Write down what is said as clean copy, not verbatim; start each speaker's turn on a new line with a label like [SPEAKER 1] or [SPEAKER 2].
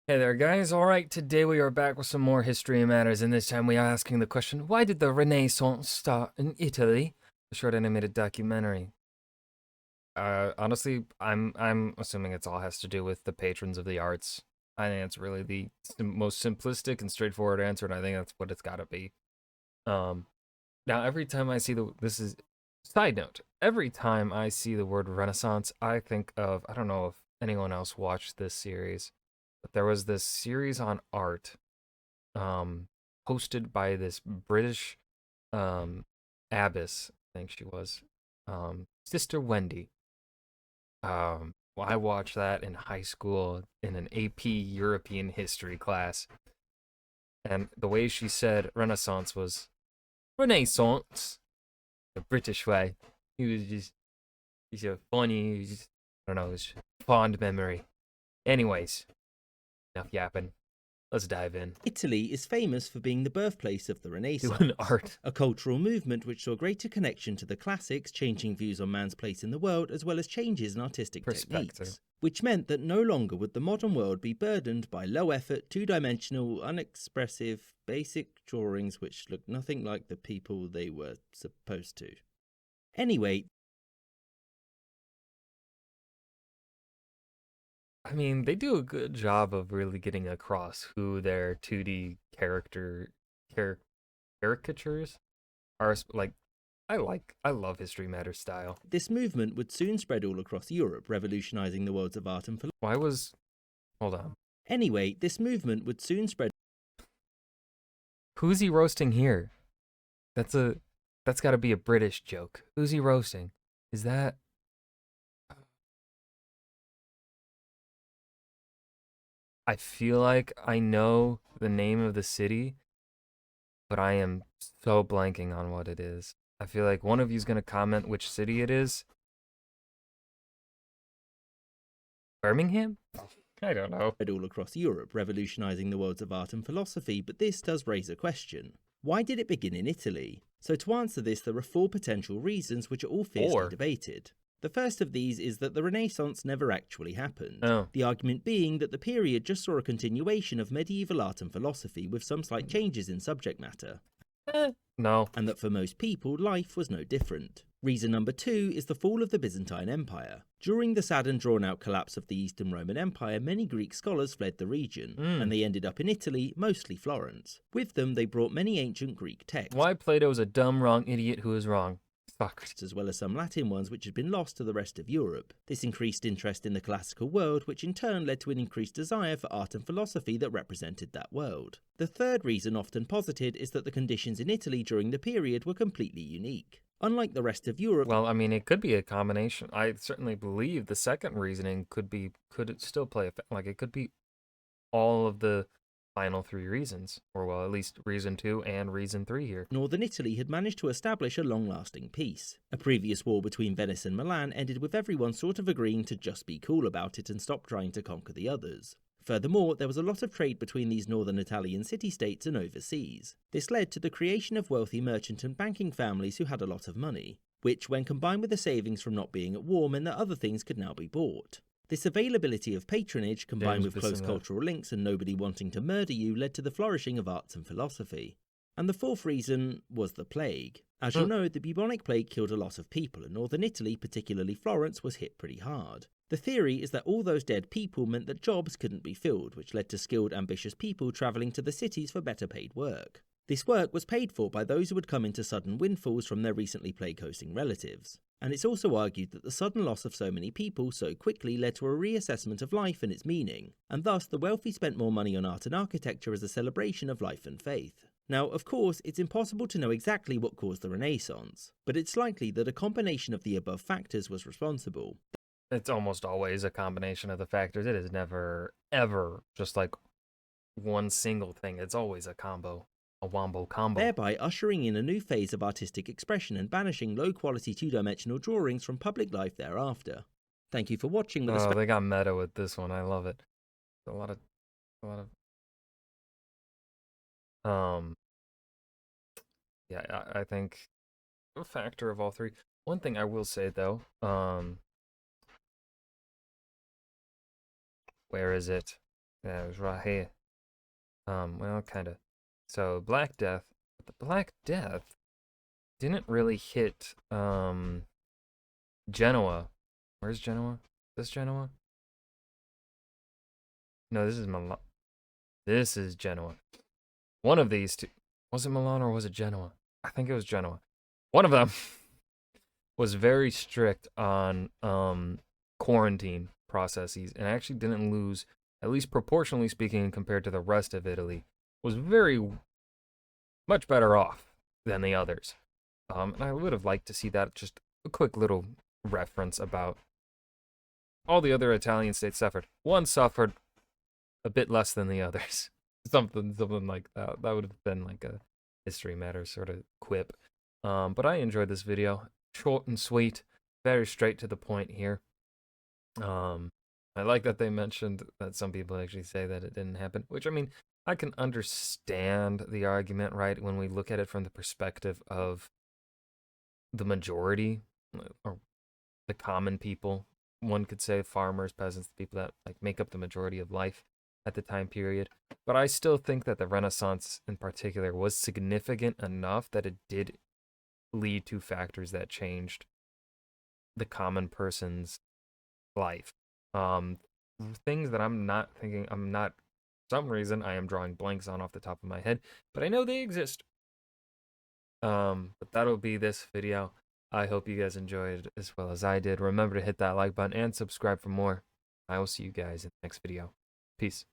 [SPEAKER 1] Hey there, guys. All right, today we are back with some more History Matters, and this time we are asking the question, why did the Renaissance start in Italy? A short animated documentary. Honestly, I'm assuming it's all has to do with the patrons of the arts. I think it's really the most simplistic and straightforward answer, and I think that's what it's got to be. Um, Now every time I see this is side note, every time I see the word Renaissance, I think of I don't know if anyone else watched this series, but there was this series on art um, hosted by this British abbess, I think she was, Sister Wendy. Well, I watched that in high school in an AP European history class, and the way she said Renaissance was Renaissance, the British way. He was just, he's so funny. He's just, I don't know, it's fond memory. Anyways, enough yapping. Let's dive in.
[SPEAKER 2] Italy is famous for being the birthplace of the Renaissance,
[SPEAKER 1] Doing art.
[SPEAKER 2] a cultural movement which saw greater connection to the classics, changing views on man's place in the world, as well as changes in artistic techniques, which meant that no longer would the modern world be burdened by low-effort, two-dimensional, unexpressive, basic drawings which looked nothing like the people they were supposed to. Anyway,
[SPEAKER 1] I mean, they do a good job of really getting across who their 2D caricatures are. Like, I love History Matters style.
[SPEAKER 2] this movement would soon spread all across Europe, revolutionizing the worlds of art and philosophy.
[SPEAKER 1] Why was? Hold on.
[SPEAKER 2] Anyway, this movement would soon spread.
[SPEAKER 1] Who's he roasting here? That's got to be a British joke. Who's he roasting? Is that? I feel like I know the name of the city, but I am so blanking on what it is. I feel like one of you's gonna comment which city it is. Birmingham? I don't know.
[SPEAKER 2] All across Europe, revolutionizing the worlds of art and philosophy, but this does raise a question. Why did it begin in Italy? So to answer this, there are four potential reasons which are all fiercely debated. The first of these is that the Renaissance never actually happened.
[SPEAKER 1] Oh.
[SPEAKER 2] The argument being that the period just saw a continuation of medieval art and philosophy with some slight changes in subject matter.
[SPEAKER 1] No.
[SPEAKER 2] And that for most people, life was no different. Reason number two is the fall of the Byzantine Empire. During the sad and drawn-out collapse of the Eastern Roman Empire, many Greek scholars fled the region, and they ended up in Italy, mostly Florence. With them, they brought many ancient Greek texts.
[SPEAKER 1] Why Plato's a dumb, wrong idiot who is wrong. Socrates.
[SPEAKER 2] As well as some Latin ones which had been lost to the rest of Europe. This increased interest in the classical world, which in turn led to an increased desire for art and philosophy that represented that world. The third reason often posited is that the conditions in Italy during the period were completely unique. Unlike the rest of Europe...
[SPEAKER 1] Well, I mean, it could be a combination. I certainly believe the second reasoning could it still play, like it could be all of the final three reasons, or well, at least reason 2 and reason 3 here.
[SPEAKER 2] Northern Italy had managed to establish a long-lasting peace. A previous war between Venice and Milan ended with everyone sort of agreeing to just be cool about it and stop trying to conquer the others. Furthermore, there was a lot of trade between these northern Italian city-states and overseas. This led to the creation of wealthy merchant and banking families who had a lot of money, which, when combined with the savings from not being at war, meant that other things could now be bought. This availability of patronage, combined with close cultural links and nobody wanting to murder you, led to the flourishing of arts and philosophy. And the fourth reason was the plague. As you'll know, the bubonic plague killed a lot of people, and northern Italy, particularly Florence, was hit pretty hard. The theory is that all those dead people meant that jobs couldn't be filled, which led to skilled, ambitious people travelling to the cities for better paid work. This work was paid for by those who would come into sudden windfalls from their recently plague-hosting relatives. And it's also argued that the sudden loss of so many people so quickly led to a reassessment of life and its meaning, and thus the wealthy spent more money on art and architecture as a celebration of life and faith. Now, of course, it's impossible to know exactly what caused the Renaissance, but it's likely that a combination of the above factors was responsible.
[SPEAKER 1] It's almost always a combination of the factors. It is never, ever just like one single thing. It's always a combo. A wombo combo.
[SPEAKER 2] Thereby ushering in a new phase of artistic expression and banishing low-quality two-dimensional drawings from public life thereafter. Thank you for watching.
[SPEAKER 1] They got meta with this one. I love it. A lot of yeah, I think a factor of all three. One thing I will say though, where is it? Yeah, it was right here. Well, kind of. So Black Death, but the Black Death didn't really hit Genoa. Where's Genoa? Is this Genoa? No, this is Milan. This is Genoa. One of these two. Was it Milan or was it Genoa? I think it was Genoa. One of them was very strict on quarantine processes and actually didn't lose, at least proportionally speaking, compared to the rest of Italy, was very much better off than the others. And I would have liked to see that, just a quick little reference about all the other Italian states suffered. One suffered a bit less than the others. something like that. That would have been like a history matters sort of quip. But I enjoyed this video. Short and sweet, very straight to the point here. I like that they mentioned that some people actually say that it didn't happen, which, I mean, I can understand the argument, right, when we look at it from the perspective of the majority, or the common people. One could say farmers, peasants, the people that like make up the majority of life at the time period. But I still think that the Renaissance in particular was significant enough that it did lead to factors that changed the common person's life. Things that I'm not thinking, some reason I am drawing blanks on off the top of my head, but I know they exist. But that'll be this video. I hope you guys enjoyed as well as I did. Remember to hit that like button and subscribe for more. I will see you guys in the next video. Peace.